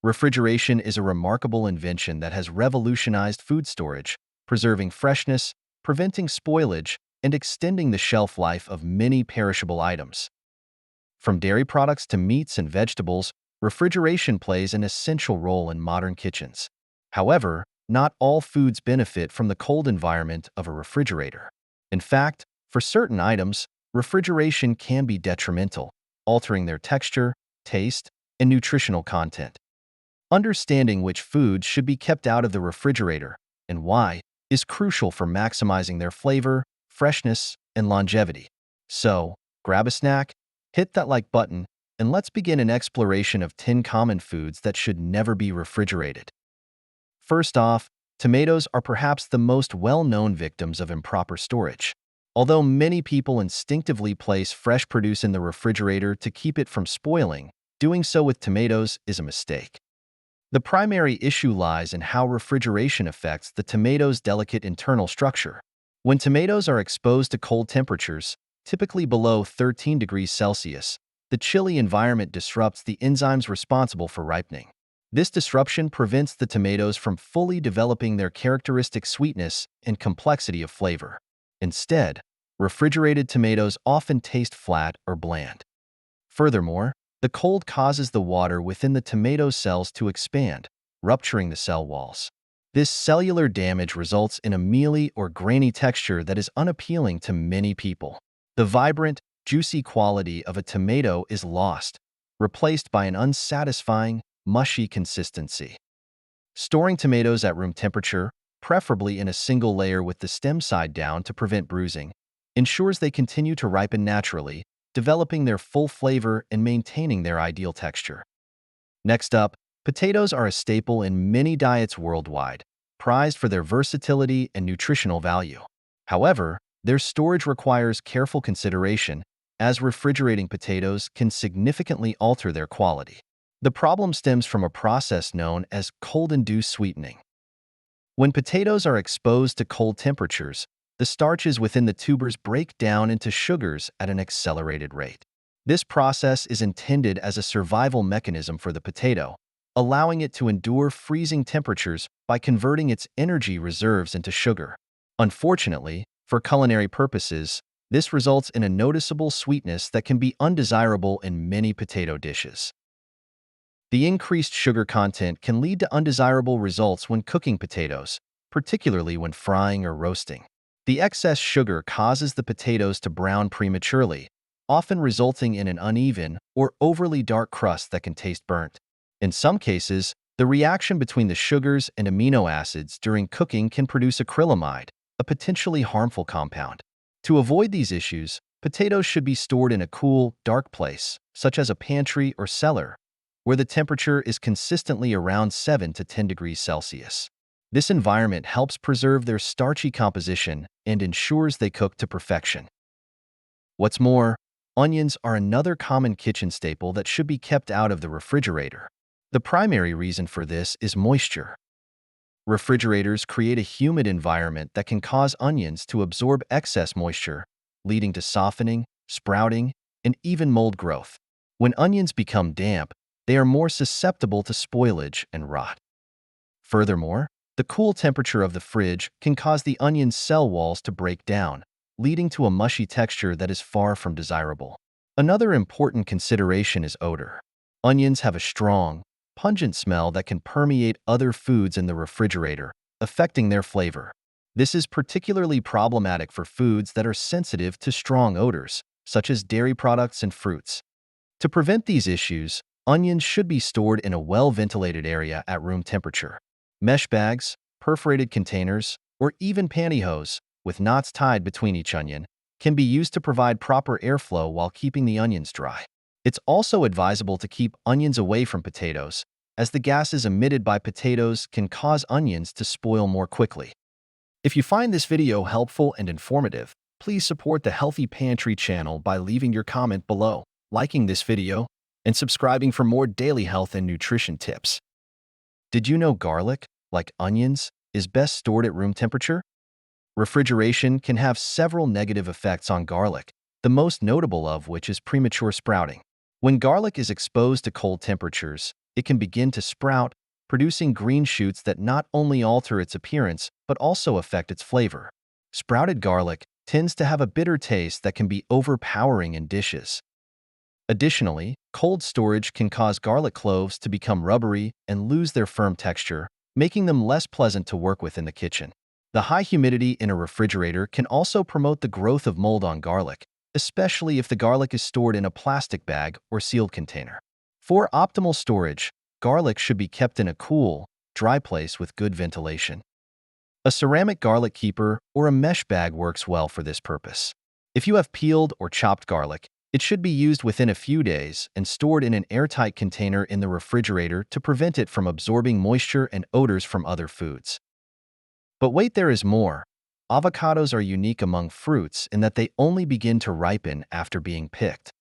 Refrigeration is a remarkable invention that has revolutionized food storage, preserving freshness, preventing spoilage, and extending the shelf life of many perishable items. From dairy products to meats and vegetables, refrigeration plays an essential role in modern kitchens. However, not all foods benefit from the cold environment of a refrigerator. In fact, for certain items, refrigeration can be detrimental, altering their texture, taste, and nutritional content. Understanding which foods should be kept out of the refrigerator and why is crucial for maximizing their flavor, freshness, and longevity. So, grab a snack, hit that like button, and let's begin an exploration of 10 common foods that should never be refrigerated. First off, tomatoes are perhaps the most well-known victims of improper storage. Although many people instinctively place fresh produce in the refrigerator to keep it from spoiling, doing so with tomatoes is a mistake. The primary issue lies in how refrigeration affects the tomato's delicate internal structure. When tomatoes are exposed to cold temperatures, typically below 13 degrees Celsius, the chilly environment disrupts the enzymes responsible for ripening. This disruption prevents the tomatoes from fully developing their characteristic sweetness and complexity of flavor. Instead, refrigerated tomatoes often taste flat or bland. Furthermore, the cold causes the water within the tomato cells to expand, rupturing the cell walls. This cellular damage results in a mealy or grainy texture that is unappealing to many people. The vibrant, juicy quality of a tomato is lost, replaced by an unsatisfying, mushy consistency. Storing tomatoes at room temperature, preferably in a single layer with the stem side down to prevent bruising, ensures they continue to ripen naturally, developing their full flavor and maintaining their ideal texture. Next up, potatoes are a staple in many diets worldwide, prized for their versatility and nutritional value. However, their storage requires careful consideration, as refrigerating potatoes can significantly alter their quality. The problem stems from a process known as cold-induced sweetening. When potatoes are exposed to cold temperatures, the starches within the tubers break down into sugars at an accelerated rate. This process is intended as a survival mechanism for the potato, allowing it to endure freezing temperatures by converting its energy reserves into sugar. Unfortunately, for culinary purposes, this results in a noticeable sweetness that can be undesirable in many potato dishes. The increased sugar content can lead to undesirable results when cooking potatoes, particularly when frying or roasting. The excess sugar causes the potatoes to brown prematurely, often resulting in an uneven or overly dark crust that can taste burnt. In some cases, the reaction between the sugars and amino acids during cooking can produce acrylamide, a potentially harmful compound. To avoid these issues, potatoes should be stored in a cool, dark place, such as a pantry or cellar, where the temperature is consistently around 7 to 10 degrees Celsius. This environment helps preserve their starchy composition and ensures they cook to perfection. What's more, onions are another common kitchen staple that should be kept out of the refrigerator. The primary reason for this is moisture. Refrigerators create a humid environment that can cause onions to absorb excess moisture, leading to softening, sprouting, and even mold growth. When onions become damp, they are more susceptible to spoilage and rot. Furthermore, the cool temperature of the fridge can cause the onion's cell walls to break down, leading to a mushy texture that is far from desirable. Another important consideration is odor. Onions have a strong, pungent smell that can permeate other foods in the refrigerator, affecting their flavor. This is particularly problematic for foods that are sensitive to strong odors, such as dairy products and fruits. To prevent these issues, onions should be stored in a well-ventilated area at room temperature. Mesh bags, perforated containers, or even pantyhose, with knots tied between each onion, can be used to provide proper airflow while keeping the onions dry. It's also advisable to keep onions away from potatoes, as the gases emitted by potatoes can cause onions to spoil more quickly. If you find this video helpful and informative, please support the Healthy Pantry channel by leaving your comment below, liking this video, and subscribing for more daily health and nutrition tips. Did you know garlic, like onions, is best stored at room temperature? Refrigeration can have several negative effects on garlic, the most notable of which is premature sprouting. When garlic is exposed to cold temperatures, it can begin to sprout, producing green shoots that not only alter its appearance but also affect its flavor. Sprouted garlic tends to have a bitter taste that can be overpowering in dishes. Additionally, cold storage can cause garlic cloves to become rubbery and lose their firm texture, making them less pleasant to work with in the kitchen. The high humidity in a refrigerator can also promote the growth of mold on garlic, especially if the garlic is stored in a plastic bag or sealed container. For optimal storage, garlic should be kept in a cool, dry place with good ventilation. A ceramic garlic keeper or a mesh bag works well for this purpose. If you have peeled or chopped garlic, it should be used within a few days and stored in an airtight container in the refrigerator to prevent it from absorbing moisture and odors from other foods. But wait, there is more. Avocados are unique among fruits in that they only begin to ripen after being picked.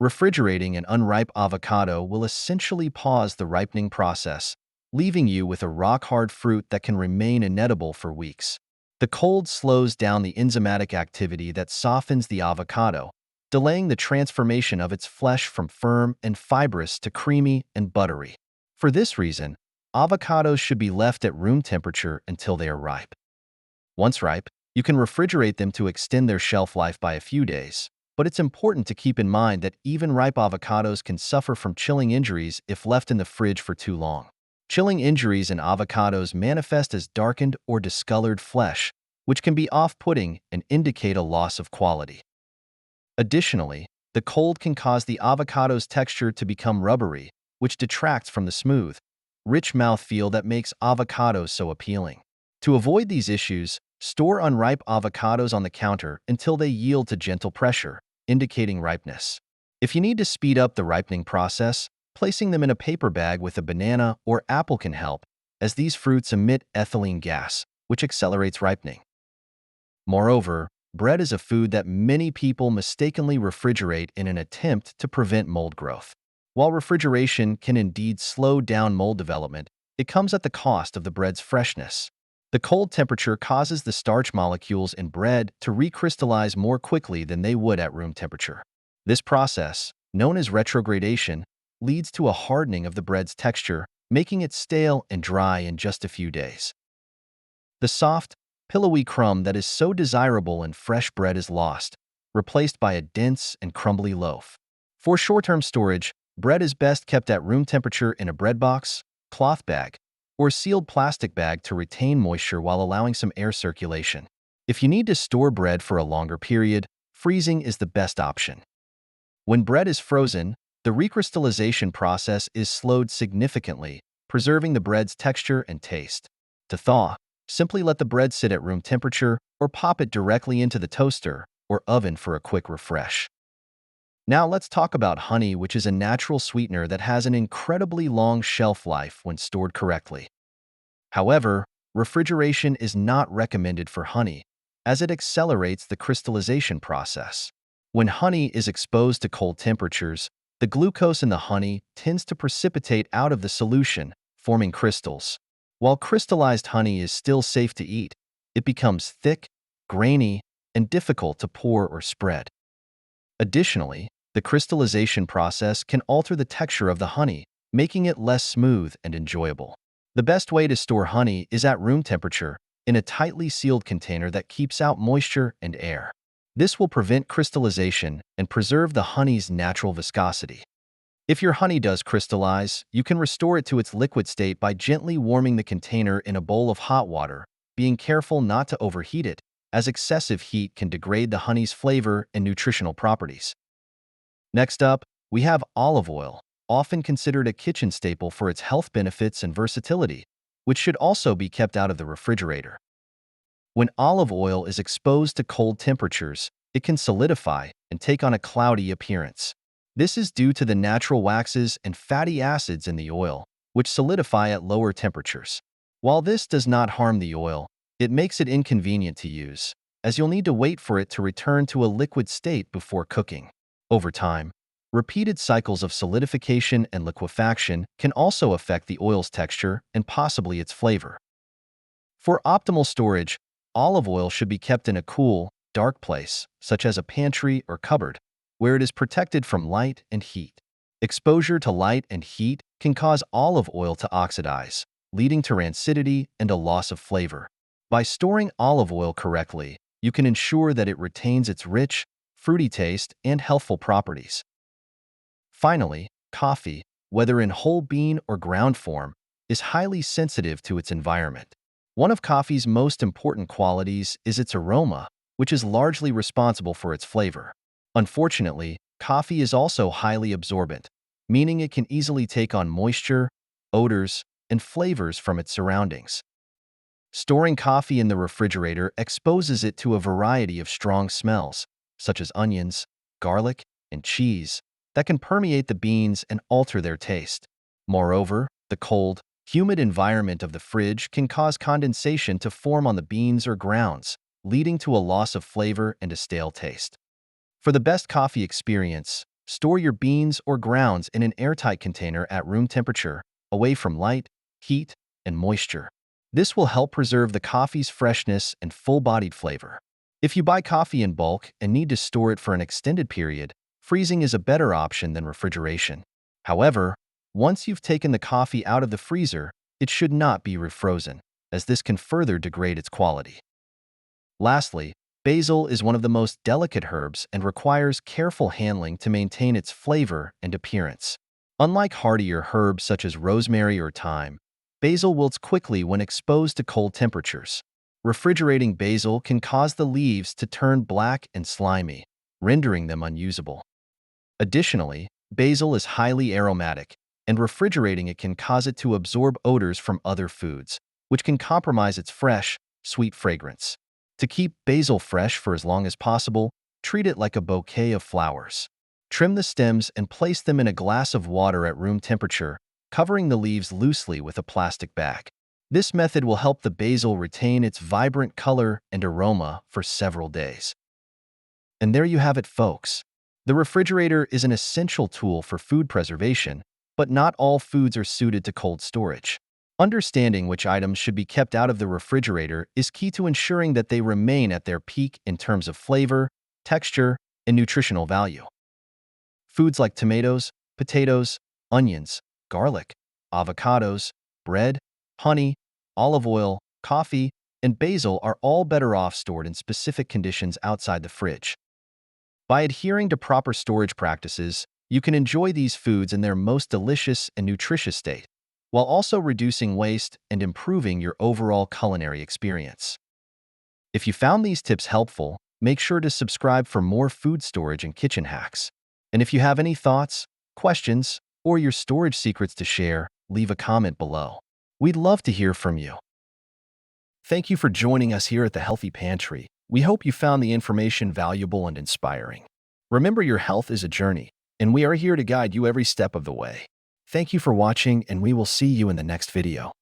Refrigerating an unripe avocado will essentially pause the ripening process, leaving you with a rock-hard fruit that can remain inedible for weeks. The cold slows down the enzymatic activity that softens the avocado, delaying the transformation of its flesh from firm and fibrous to creamy and buttery. For this reason, avocados should be left at room temperature until they are ripe. Once ripe, you can refrigerate them to extend their shelf life by a few days, but it's important to keep in mind that even ripe avocados can suffer from chilling injuries if left in the fridge for too long. Chilling injuries in avocados manifest as darkened or discolored flesh, which can be off-putting and indicate a loss of quality. Additionally, the cold can cause the avocado's texture to become rubbery, which detracts from the smooth, rich mouthfeel that makes avocados so appealing. To avoid these issues, store unripe avocados on the counter until they yield to gentle pressure, indicating ripeness. If you need to speed up the ripening process, placing them in a paper bag with a banana or apple can help, as these fruits emit ethylene gas, which accelerates ripening. Moreover, bread is a food that many people mistakenly refrigerate in an attempt to prevent mold growth. While refrigeration can indeed slow down mold development, it comes at the cost of the bread's freshness. The cold temperature causes the starch molecules in bread to recrystallize more quickly than they would at room temperature. This process, known as retrogradation, leads to a hardening of the bread's texture, making it stale and dry in just a few days. The soft, pillowy crumb that is so desirable in fresh bread is lost, replaced by a dense and crumbly loaf. For short-term storage, bread is best kept at room temperature in a bread box, cloth bag, or sealed plastic bag to retain moisture while allowing some air circulation. If you need to store bread for a longer period, freezing is the best option. When bread is frozen, the recrystallization process is slowed significantly, preserving the bread's texture and taste. To thaw, simply let the bread sit at room temperature or pop it directly into the toaster or oven for a quick refresh. Now let's talk about honey, which is a natural sweetener that has an incredibly long shelf life when stored correctly. However, refrigeration is not recommended for honey, as it accelerates the crystallization process. When honey is exposed to cold temperatures, the glucose in the honey tends to precipitate out of the solution, forming crystals. While crystallized honey is still safe to eat, it becomes thick, grainy, and difficult to pour or spread. Additionally, the crystallization process can alter the texture of the honey, making it less smooth and enjoyable. The best way to store honey is at room temperature, in a tightly sealed container that keeps out moisture and air. This will prevent crystallization and preserve the honey's natural viscosity. If your honey does crystallize, you can restore it to its liquid state by gently warming the container in a bowl of hot water, being careful not to overheat it, as excessive heat can degrade the honey's flavor and nutritional properties. Next up, we have olive oil, often considered a kitchen staple for its health benefits and versatility, which should also be kept out of the refrigerator. When olive oil is exposed to cold temperatures, it can solidify and take on a cloudy appearance. This is due to the natural waxes and fatty acids in the oil, which solidify at lower temperatures. While this does not harm the oil, it makes it inconvenient to use, as you'll need to wait for it to return to a liquid state before cooking. Over time, repeated cycles of solidification and liquefaction can also affect the oil's texture and possibly its flavor. For optimal storage, olive oil should be kept in a cool, dark place, such as a pantry or cupboard, where it is protected from light and heat. Exposure to light and heat can cause olive oil to oxidize, leading to rancidity and a loss of flavor. By storing olive oil correctly, you can ensure that it retains its rich, fruity taste and healthful properties. Finally, coffee, whether in whole bean or ground form, is highly sensitive to its environment. One of coffee's most important qualities is its aroma, which is largely responsible for its flavor. Unfortunately, coffee is also highly absorbent, meaning it can easily take on moisture, odors, and flavors from its surroundings. Storing coffee in the refrigerator exposes it to a variety of strong smells, such as onions, garlic, and cheese, that can permeate the beans and alter their taste. Moreover, the cold, humid environment of the fridge can cause condensation to form on the beans or grounds, leading to a loss of flavor and a stale taste. For the best coffee experience, store your beans or grounds in an airtight container at room temperature, away from light, heat, and moisture. This will help preserve the coffee's freshness and full-bodied flavor. If you buy coffee in bulk and need to store it for an extended period, freezing is a better option than refrigeration. However, once you've taken the coffee out of the freezer, it should not be refrozen, as this can further degrade its quality. Lastly, basil is one of the most delicate herbs and requires careful handling to maintain its flavor and appearance. Unlike hardier herbs such as rosemary or thyme, basil wilts quickly when exposed to cold temperatures. Refrigerating basil can cause the leaves to turn black and slimy, rendering them unusable. Additionally, basil is highly aromatic, and refrigerating it can cause it to absorb odors from other foods, which can compromise its fresh, sweet fragrance. To keep basil fresh for as long as possible, treat it like a bouquet of flowers. Trim the stems and place them in a glass of water at room temperature, covering the leaves loosely with a plastic bag. This method will help the basil retain its vibrant color and aroma for several days. And there you have it, folks. The refrigerator is an essential tool for food preservation, but not all foods are suited to cold storage. Understanding which items should be kept out of the refrigerator is key to ensuring that they remain at their peak in terms of flavor, texture, and nutritional value. Foods like tomatoes, potatoes, onions, garlic, avocados, bread, honey, olive oil, coffee, and basil are all better off stored in specific conditions outside the fridge. By adhering to proper storage practices, you can enjoy these foods in their most delicious and nutritious state, while also reducing waste and improving your overall culinary experience. If you found these tips helpful, make sure to subscribe for more food storage and kitchen hacks. And if you have any thoughts, questions, or your storage secrets to share, leave a comment below. We'd love to hear from you. Thank you for joining us here at the Healthy Pantry. We hope you found the information valuable and inspiring. Remember, your health is a journey, and we are here to guide you every step of the way. Thank you for watching, and we will see you in the next video.